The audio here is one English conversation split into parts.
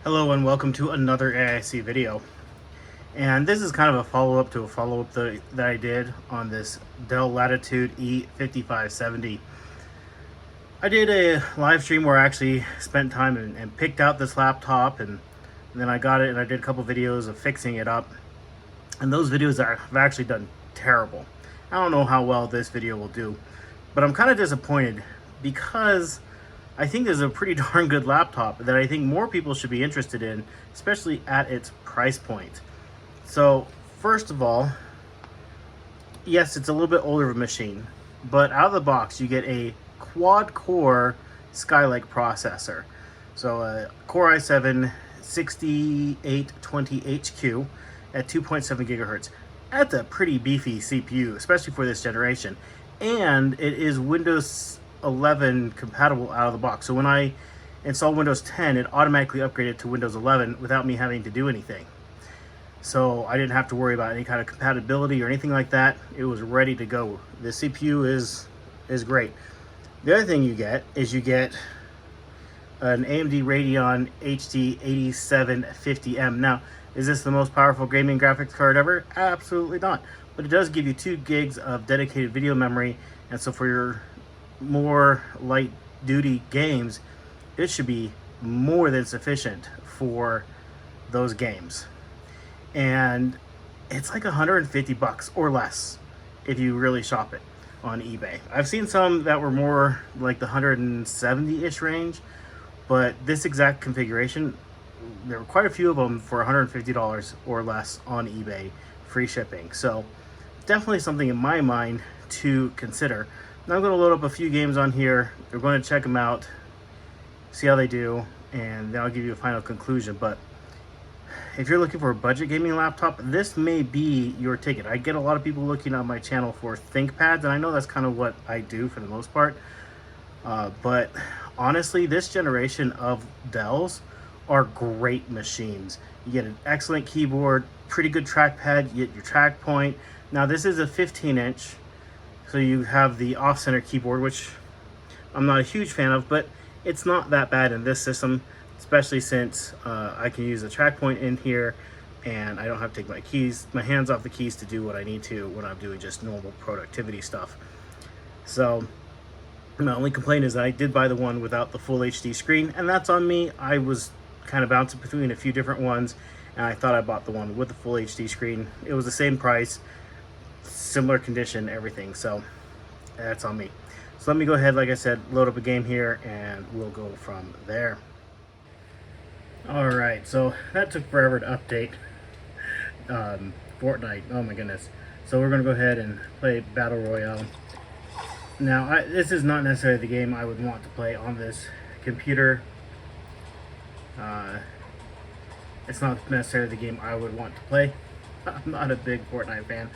Hello and welcome to another AIC video. And this is kind of a follow-up to a follow-up that I did on this Dell Latitude E5570. I did a live stream where I actually spent time and picked out this laptop, and then I got it and I did a couple videos of fixing it up. And those videos have actually done terrible. I don't know how well this video will do, but I'm kind of disappointed because I think this is a pretty darn good laptop that I think more people should be interested in, especially at its price point. So first of all, yes, it's a little bit older of a machine, but out of the box you get a quad-core Skylake processor. So a Core i7 6820HQ at 2.7 gigahertz. That's a pretty beefy CPU, especially for this generation. And it is Windows 11 compatible out of the box. So when I installed Windows 10, it automatically upgraded to Windows 11 without me having to do anything. So I didn't have to worry about any kind of compatibility or anything like that. It was ready to go. The CPU is great. The other thing you get is you get an AMD Radeon HD 8750M. Now, is this the most powerful gaming graphics card ever? Absolutely not. But it does give you 2 gigs of dedicated video memory, and so for your more light duty games, it should be more than sufficient for those games. And it's like 150 bucks or less if you really shop it on eBay. I've seen some that were more like the 170-ish range, but this exact configuration, there were quite a few of them for $150 or less on eBay, free shipping. So definitely something in my mind to consider. Now I'm going to load up a few games on here. We're going to check them out, see how they do, and then I'll give you a final conclusion. But if you're looking for a budget gaming laptop, this may be your ticket. I get a lot of people looking on my channel for ThinkPads, and I know that's kind of what I do for the most part. But honestly, this generation of Dells are great machines. You get an excellent keyboard, pretty good trackpad, you get your track point. Now this is a 15-inch, so you have the off-center keyboard, which I'm not a huge fan of, but it's not that bad in this system, especially since I can use a track point in here and I don't have to take my hands off the keys to do what I need to when I'm doing just normal productivity stuff. So my only complaint is that I did buy the one without the full HD screen, and that's on me. I was kind of bouncing between a few different ones, and I thought I bought the one with the full HD screen. It was the same price, similar condition, everything, so that's on me. So let me go ahead, like I said, load up a game here and we'll go from there. Alright, so that took forever to update. Fortnite, oh my goodness. So we're going to go ahead and play Battle Royale. Now, this is not necessarily the game I would want to play on this computer. It's not necessarily the game I would want to play. I'm not a big Fortnite fan.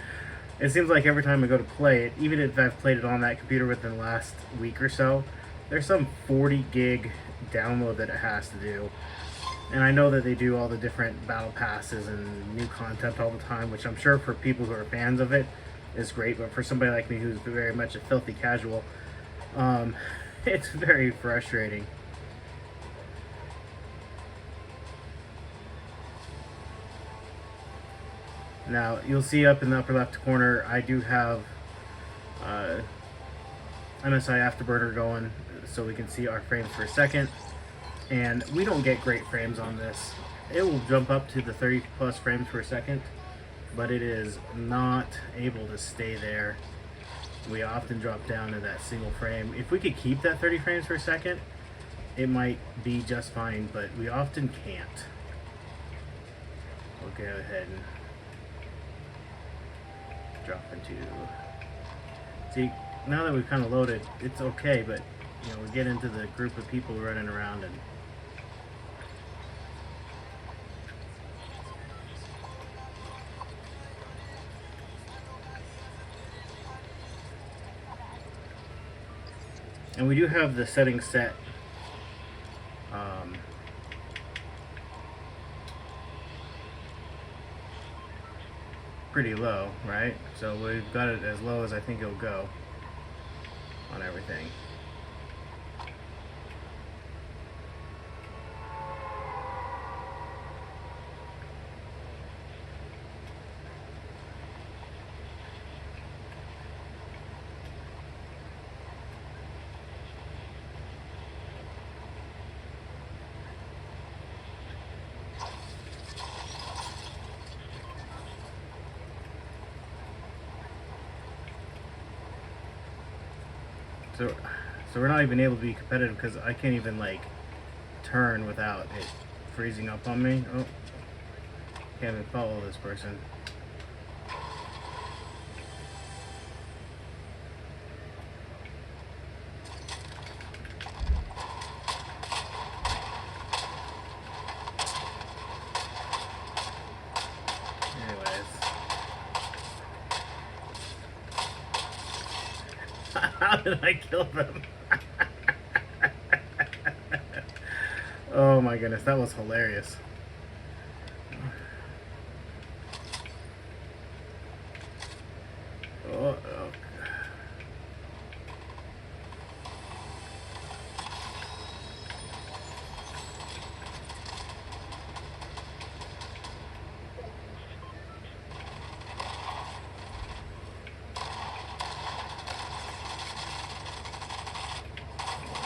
It seems like every time I go to play it, even if I've played it on that computer within the last week or so, there's some 40 gig download that it has to do. And I know that they do all the different battle passes and new content all the time, which I'm sure for people who are fans of it is great, but for somebody like me who's very much a filthy casual, it's very frustrating. Now, you'll see up in the upper left corner, I do have MSI Afterburner going, so we can see our frames per second. And we don't get great frames on this. It will jump up to the 30 plus frames per second, but it is not able to stay there. We often drop down to that single frame. If we could keep that 30 frames per second, it might be just fine, but we often can't. We'll go ahead and drop into, see, now that we've kind of loaded, it's okay, but you know, we get into the group of people running around and we do have the settings set pretty low, right? So we've got it as low as I think it'll go on everything. . So, so we're not even able to be competitive because I can't even like turn without it freezing up on me. Oh, can't even follow this person. Anyways, how did I kill them? Oh my goodness, that was hilarious. Oh, oh.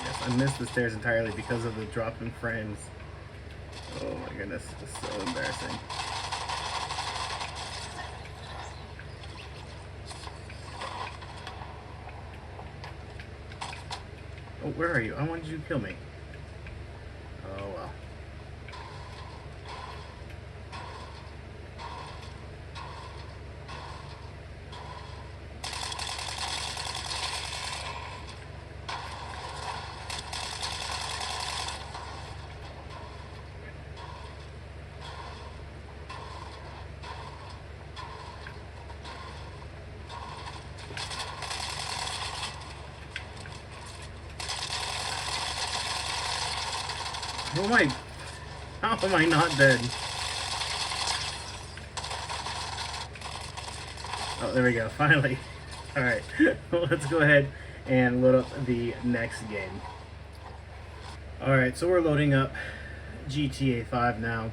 Yes, I missed the stairs entirely because of the drop in frames. Oh my goodness, it's so embarrassing. Oh, where are you? I wanted you to kill me. Oh well. Oh my, how am I not dead? Oh, there we go, finally. Alright, let's go ahead and load up the next game. Alright, so we're loading up GTA 5 now.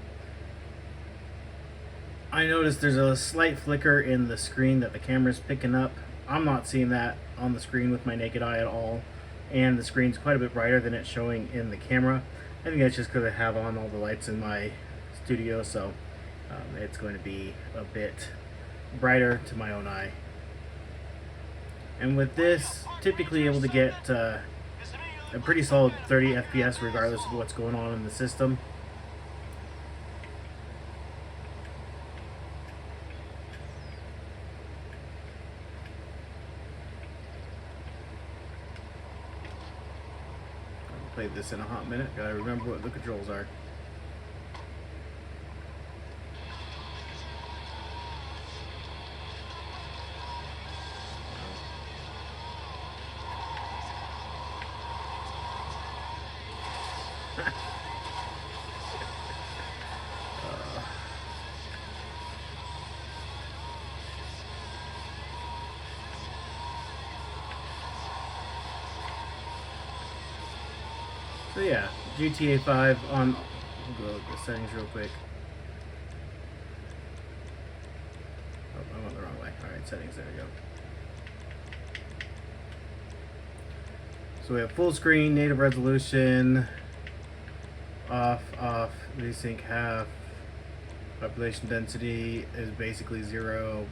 I noticed there's a slight flicker in the screen that the camera's picking up. I'm not seeing that on the screen with my naked eye at all, and the screen's quite a bit brighter than it's showing in the camera. I think that's just because I have on all the lights in my studio, so it's going to be a bit brighter to my own eye. And with this, typically able to get a pretty solid 30 FPS regardless of what's going on in the system. I'll play this in a hot minute. Gotta remember what the controls are. So yeah, GTA 5 on, we'll go to the settings real quick. Oh, I went the wrong way. Alright, settings, there we go. So we have full screen, native resolution, off, resync half, population density is basically 0,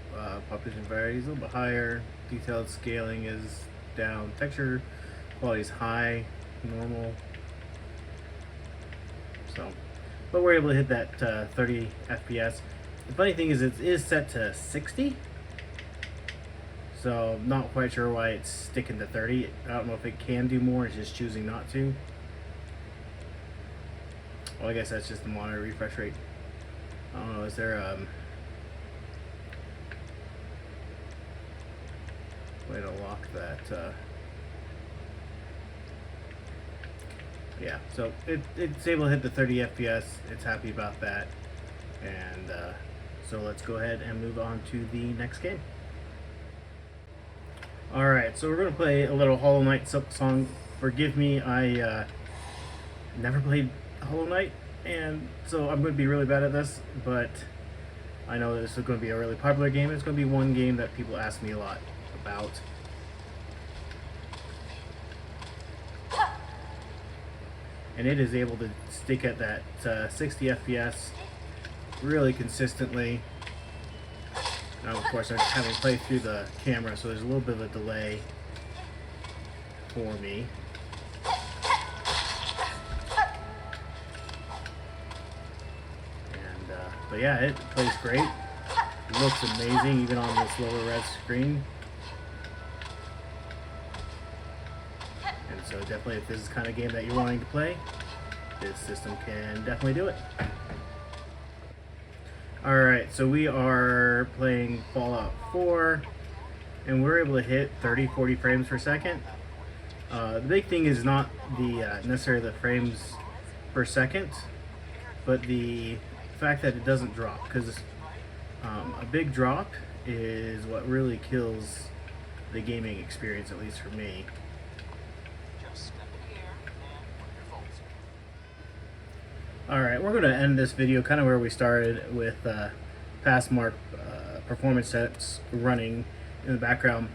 population variety is a little bit higher, detailed scaling is down, texture quality is high, normal. So, but we're able to hit that 30 FPS. The funny thing is it is set to 60, so not quite sure why it's sticking to 30. I don't know if it can do more, it's just choosing not to. Well, I guess that's just the monitor refresh rate. I don't know, is there way to lock that? Yeah, so it's able to hit the 30 FPS. It's happy about that. And so let's go ahead and move on to the next game. Alright, so we're going to play a little Hollow Knight song. Forgive me, I never played Hollow Knight, and so I'm going to be really bad at this, but I know that this is going to be a really popular game. It's going to be one game that people ask me a lot about. And it is able to stick at that 60 FPS really consistently. Now, of course, I'm having to play through the camera, so there's a little bit of a delay. for me. And but yeah, it plays great. It looks amazing even on this lower res screen. And so definitely, if this is the kind of game that you're wanting to play, this system can definitely do it. Alright, so we are playing Fallout 4, and we're able to hit 30-40 frames per second. The big thing is not the necessarily the frames per second, but the fact that it doesn't drop, because a big drop is what really kills the gaming experience, at least for me. Alright, we're going to end this video kind of where we started, with past mark performance sets running in the background.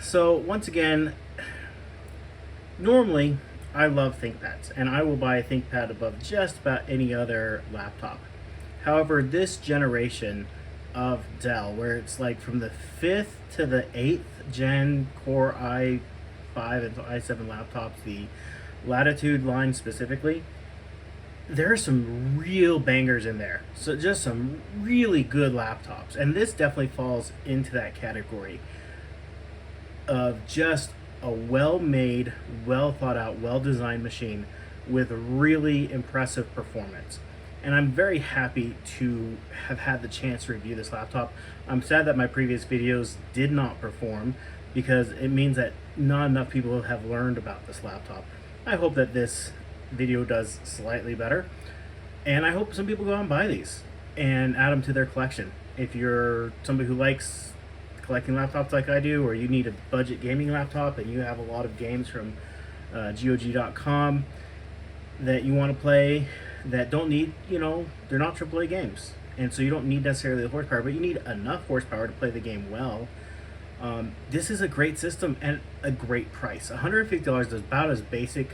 So once again, normally I love ThinkPads, and I will buy a ThinkPad above just about any other laptop. However, this generation of Dell, where it's like from the 5th to the 8th gen Core i5 and i7 laptops, the Latitude line specifically, there are some real bangers in there. So just some really good laptops, and this definitely falls into that category of just a well-made, well-thought-out, well-designed machine with really impressive performance. And I'm very happy to have had the chance to review this laptop. I'm sad that my previous videos did not perform, because it means that not enough people have learned about this laptop. I hope that this video does slightly better, and I hope some people go out and buy these and add them to their collection. If you're somebody who likes collecting laptops like I do, or you need a budget gaming laptop and you have a lot of games from GOG.com that you want to play that don't need, they're not AAA games, and so you don't need necessarily the horsepower, but you need enough horsepower to play the game well. This is a great system and a great price. $150 is about as basic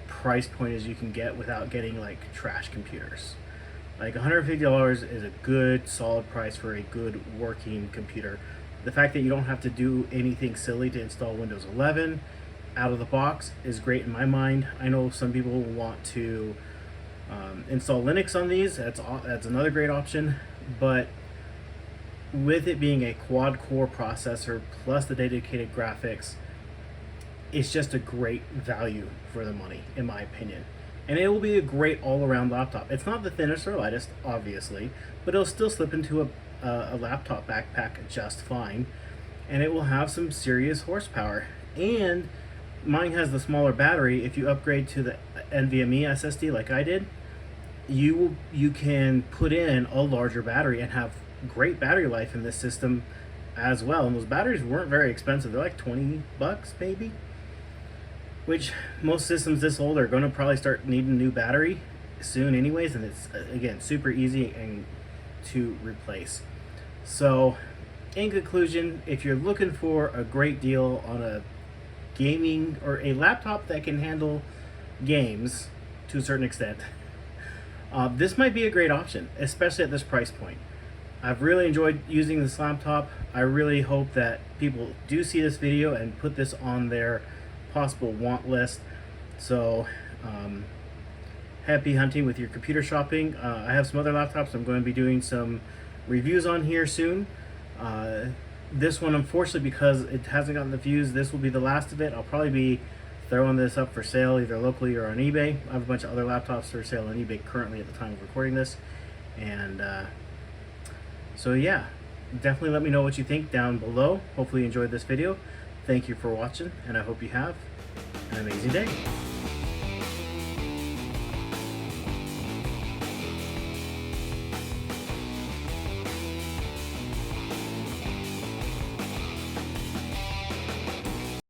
price point as you can get without getting like trash computers. Like $150 is a good solid price for a good working computer. The fact that you don't have to do anything silly to install Windows 11 out of the box is great in my mind. I know some people want to install Linux on these. That's another great option, but with it being a quad core processor plus the dedicated graphics, it's just a great value for the money, in my opinion. And it will be a great all-around laptop. It's not the thinnest or lightest, obviously, but it'll still slip into a laptop backpack just fine. And it will have some serious horsepower. And mine has the smaller battery. If you upgrade to the NVMe SSD like I did, you can put in a larger battery and have great battery life in this system as well. And those batteries weren't very expensive. They're like 20 bucks maybe, which most systems this old are going to probably start needing a new battery soon anyways, and it's again super easy and to replace. So in conclusion, if you're looking for a great deal on a gaming or a laptop that can handle games to a certain extent, this might be a great option, especially at this price point. I've really enjoyed using this laptop. I really hope that people do see this video and put this on their possible want list. So happy hunting with your computer shopping. I have some other laptops I'm going to be doing some reviews on here soon. This one, unfortunately, because it hasn't gotten the views, this will be the last of it. I'll probably be throwing this up for sale either locally or on eBay. I have a bunch of other laptops for sale on eBay currently at the time of recording this. And so yeah, definitely let me know what you think down below. Hopefully you enjoyed this video. Thank you for watching, and I hope you have an amazing day.